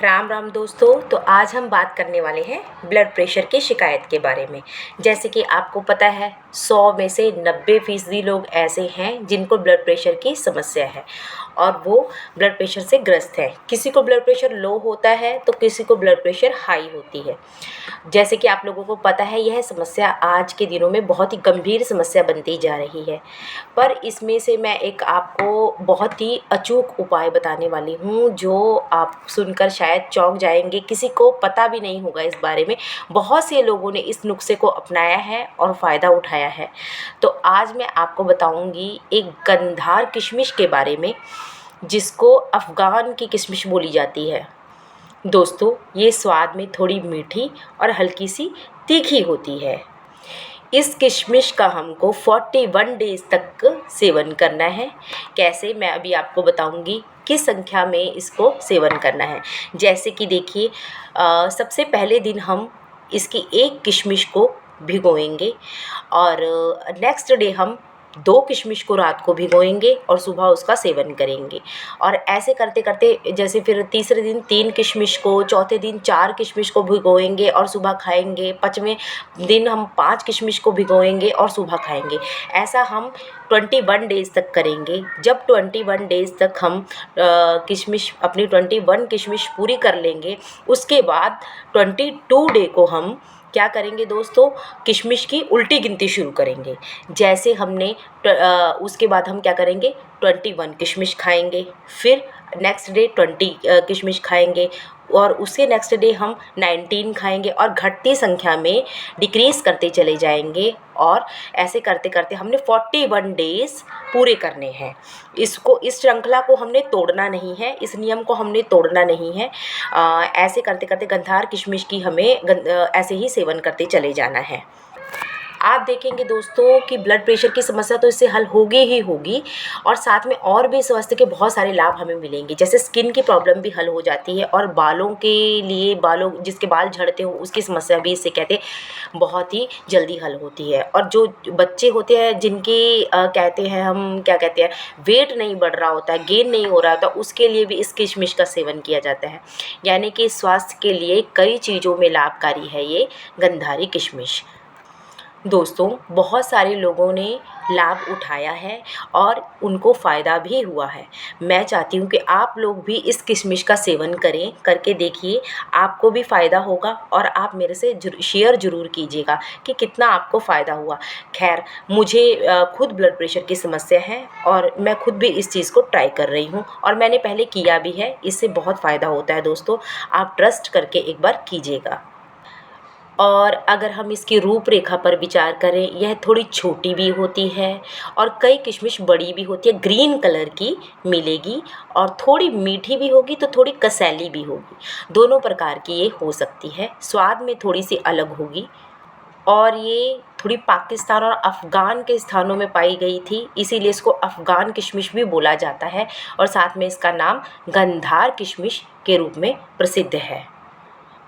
राम राम दोस्तों। तो आज हम बात करने वाले हैं ब्लड प्रेशर की शिकायत के बारे में। जैसे कि आपको पता है 100 में से 90% लोग ऐसे हैं जिनको ब्लड प्रेशर की समस्या है और वो ब्लड प्रेशर से ग्रस्त हैं। किसी को ब्लड प्रेशर लो होता है तो किसी को ब्लड प्रेशर हाई होती है। जैसे कि आप लोगों को पता है यह समस्या आज के दिनों में बहुत ही गंभीर समस्या बनती जा रही है। पर इसमें से मैं एक आपको बहुत ही अचूक उपाय बताने वाली हूँ जो आप सुनकर शायद चौंक जाएंगे। किसी को पता भी नहीं होगा इस बारे में। बहुत से लोगों ने इस नुस्खे को अपनाया है और फ़ायदा उठाया है। तो आज मैं आपको बताऊँगी एक गंधार किशमिश के बारे में, जिसको अफ़गान की किशमिश बोली जाती है। दोस्तों, ये स्वाद में थोड़ी मीठी और हल्की सी तीखी होती है। इस किशमिश का हमको 41 डेज़ तक सेवन करना है। कैसे, मैं अभी आपको बताऊंगी किस संख्या में इसको सेवन करना है। जैसे कि देखिए, सबसे पहले दिन हम इसकी एक किशमिश को भिगोएंगे और नेक्स्ट डे हम 2 किशमिश को रात को भिगोएंगे और सुबह उसका सेवन करेंगे। और ऐसे करते करते जैसे फिर तीसरे दिन 3 किशमिश को, चौथे दिन 4 किशमिश को भिगोएंगे और सुबह खाएंगे, 5वें दिन हम 5 किशमिश को भिगोएंगे और सुबह खाएंगे। ऐसा हम 21 डेज़ तक करेंगे। जब 21 डेज़ तक हम किशमिश अपनी 21 किशमिश पूरी कर लेंगे, उसके बाद 22 डे को हम क्या करेंगे दोस्तों, किशमिश की उल्टी गिनती शुरू करेंगे। जैसे हमने उसके बाद हम क्या करेंगे, 21 किशमिश खाएंगे, फिर नेक्स्ट डे 20 किशमिश खाएंगे और उसके नेक्स्ट डे हम 19 खाएंगे और घटती संख्या में डिक्रीज़ करते चले जाएंगे। और ऐसे करते करते हमने 41 डेज़ पूरे करने हैं। इस श्रृंखला को हमने तोड़ना नहीं है, इस नियम को हमने तोड़ना नहीं है। ऐसे करते करते गंधार किशमिश की हमें ऐसे ही सेवन करते चले जाना है। आप देखेंगे दोस्तों कि ब्लड प्रेशर की समस्या तो इससे हल होगी ही होगी और साथ में और भी स्वास्थ्य के बहुत सारे लाभ हमें मिलेंगे। जैसे स्किन की प्रॉब्लम भी हल हो जाती है और बालों के लिए, बालों जिसके बाल झड़ते हो उसकी समस्या भी इससे कहते बहुत ही जल्दी हल होती है। और जो बच्चे होते हैं जिनके कहते हैं हम क्या कहते हैं, वेट नहीं बढ़ रहा होता है, गेन नहीं हो रहा होता, उसके लिए भी इस किशमिश का सेवन किया जाता है। यानी कि स्वास्थ्य के लिए कई चीज़ों में लाभकारी है ये गंधारी किशमिश। दोस्तों, बहुत सारे लोगों ने लाभ उठाया है और उनको फ़ायदा भी हुआ है। मैं चाहती हूँ कि आप लोग भी इस किशमिश का सेवन करें, करके देखिए, आपको भी फ़ायदा होगा और आप मेरे से शेयर ज़रूर कीजिएगा कि कितना आपको फ़ायदा हुआ। खैर, मुझे खुद ब्लड प्रेशर की समस्या है और मैं खुद भी इस चीज़ को ट्राई कर रही हूँ और मैंने पहले किया भी है। इससे बहुत फ़ायदा होता है दोस्तों, आप ट्रस्ट करके एक बार कीजिएगा। और अगर हम इसकी रूपरेखा पर विचार करें, यह थोड़ी छोटी भी होती है और कई किशमिश बड़ी भी होती है, ग्रीन कलर की मिलेगी और थोड़ी मीठी भी होगी तो थोड़ी कसैली भी होगी। दोनों प्रकार की ये हो सकती है। स्वाद में थोड़ी सी अलग होगी और ये थोड़ी पाकिस्तान और अफ़गान के स्थानों में पाई गई थी, इसीलिए इसको अफ़गान किशमिश भी बोला जाता है और साथ में इसका नाम गंधार किशमिश के रूप में प्रसिद्ध है।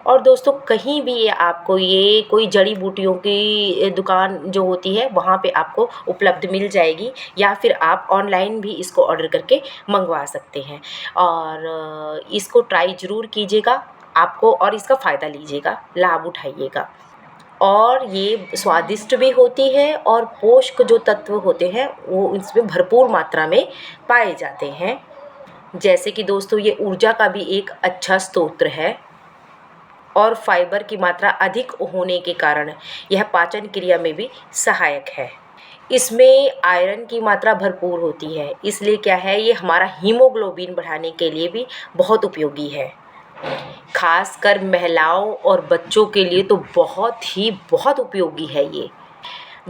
और दोस्तों, कहीं भी आपको ये कोई जड़ी बूटियों की दुकान जो होती है वहाँ पे आपको उपलब्ध मिल जाएगी या फिर आप ऑनलाइन भी इसको ऑर्डर करके मंगवा सकते हैं। और इसको ट्राई ज़रूर कीजिएगा आपको और इसका फ़ायदा लीजिएगा, लाभ उठाइएगा। और ये स्वादिष्ट भी होती है और पोषक जो तत्व होते हैं वो इसमें भरपूर मात्रा में पाए जाते हैं। जैसे कि दोस्तों, ये ऊर्जा का भी एक अच्छा स्रोत है और फाइबर की मात्रा अधिक होने के कारण यह पाचन क्रिया में भी सहायक है। इसमें आयरन की मात्रा भरपूर होती है, इसलिए क्या है, ये हमारा हीमोग्लोबिन बढ़ाने के लिए भी बहुत उपयोगी है। खासकर महिलाओं और बच्चों के लिए तो बहुत उपयोगी है ये।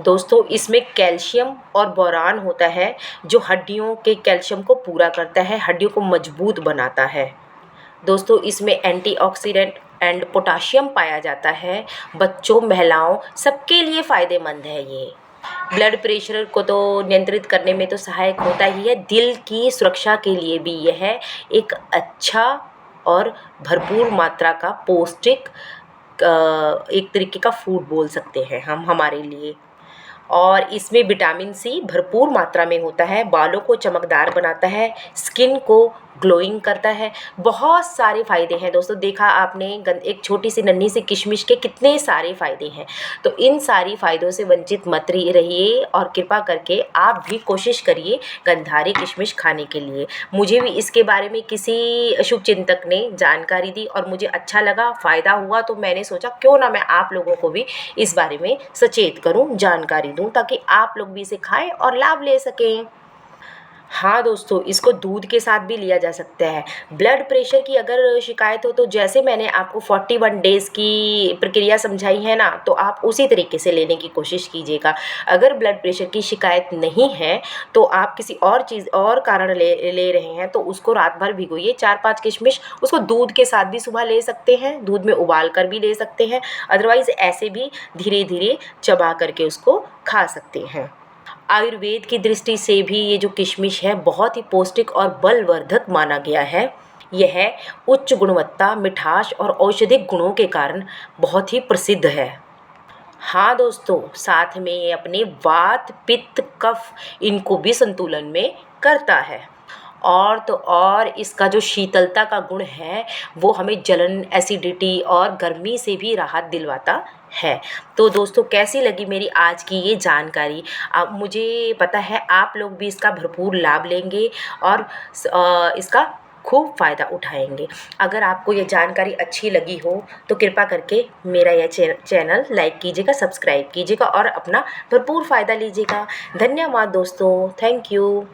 दोस्तों, इसमें कैल्शियम और बोरान होता है जो हड्डियों के कैल्शियम को पूरा करता है, हड्डियों को मजबूत बनाता है। दोस्तों, इसमें एंटीऑक्सीडेंट एंड पोटाशियम पाया जाता है। बच्चों, महिलाओं सबके लिए फ़ायदेमंद है ये। ब्लड प्रेशर को तो नियंत्रित करने में तो सहायक होता ही है, दिल की सुरक्षा के लिए भी यह एक अच्छा और भरपूर मात्रा का पौष्टिक एक तरीके का फूड बोल सकते हैं हम हमारे लिए। और इसमें विटामिन सी भरपूर मात्रा में होता है, बालों को चमकदार बनाता है, स्किन को ग्लोइंग करता है, बहुत सारे फ़ायदे हैं दोस्तों। देखा आपने एक छोटी सी नन्ही सी किशमिश के कितने सारे फ़ायदे हैं। तो इन सारी फ़ायदों से वंचित मत रहिए और कृपा करके आप भी कोशिश करिए गंधारी किशमिश खाने के लिए। मुझे भी इसके बारे में किसी शुभचिंतक ने जानकारी दी और मुझे अच्छा लगा, फ़ायदा हुआ, तो मैंने सोचा क्यों ना मैं आप लोगों को भी इस बारे में सचेत करूं, जानकारी दूं, ताकि आप लोग भी इसे खाएं और लाभ ले सकें। हाँ दोस्तों, इसको दूध के साथ भी लिया जा सकता है। ब्लड प्रेशर की अगर शिकायत हो तो जैसे मैंने आपको 41 डेज़ की प्रक्रिया समझाई है ना, तो आप उसी तरीके से लेने की कोशिश कीजिएगा। अगर ब्लड प्रेशर की शिकायत नहीं है तो आप किसी और चीज़ और कारण ले रहे हैं तो उसको रात भर भिगोइए 4-5 किशमिश, उसको दूध के साथ भी सुबह ले सकते हैं, दूध में उबाल कर भी ले सकते हैं, अदरवाइज़ ऐसे भी धीरे धीरे चबा करके उसको खा सकते हैं। आयुर्वेद की दृष्टि से भी ये जो किशमिश है बहुत ही पौष्टिक और बलवर्धक माना गया है। यह उच्च गुणवत्ता, मिठास और औषधिक गुणों के कारण बहुत ही प्रसिद्ध है। हाँ दोस्तों, साथ में ये अपने वात, पित्त, कफ इनको भी संतुलन में करता है। और तो और इसका जो शीतलता का गुण है वो हमें जलन, एसिडिटी और गर्मी से भी राहत दिलवाता है। तो दोस्तों, कैसी लगी मेरी आज की ये जानकारी? अब मुझे पता है आप लोग भी इसका भरपूर लाभ लेंगे और इसका खूब फ़ायदा उठाएंगे। अगर आपको ये जानकारी अच्छी लगी हो तो कृपा करके मेरा यह चैनल लाइक कीजिएगा, सब्सक्राइब कीजिएगा और अपना भरपूर फ़ायदा लीजिएगा। धन्यवाद दोस्तों, थैंक यू।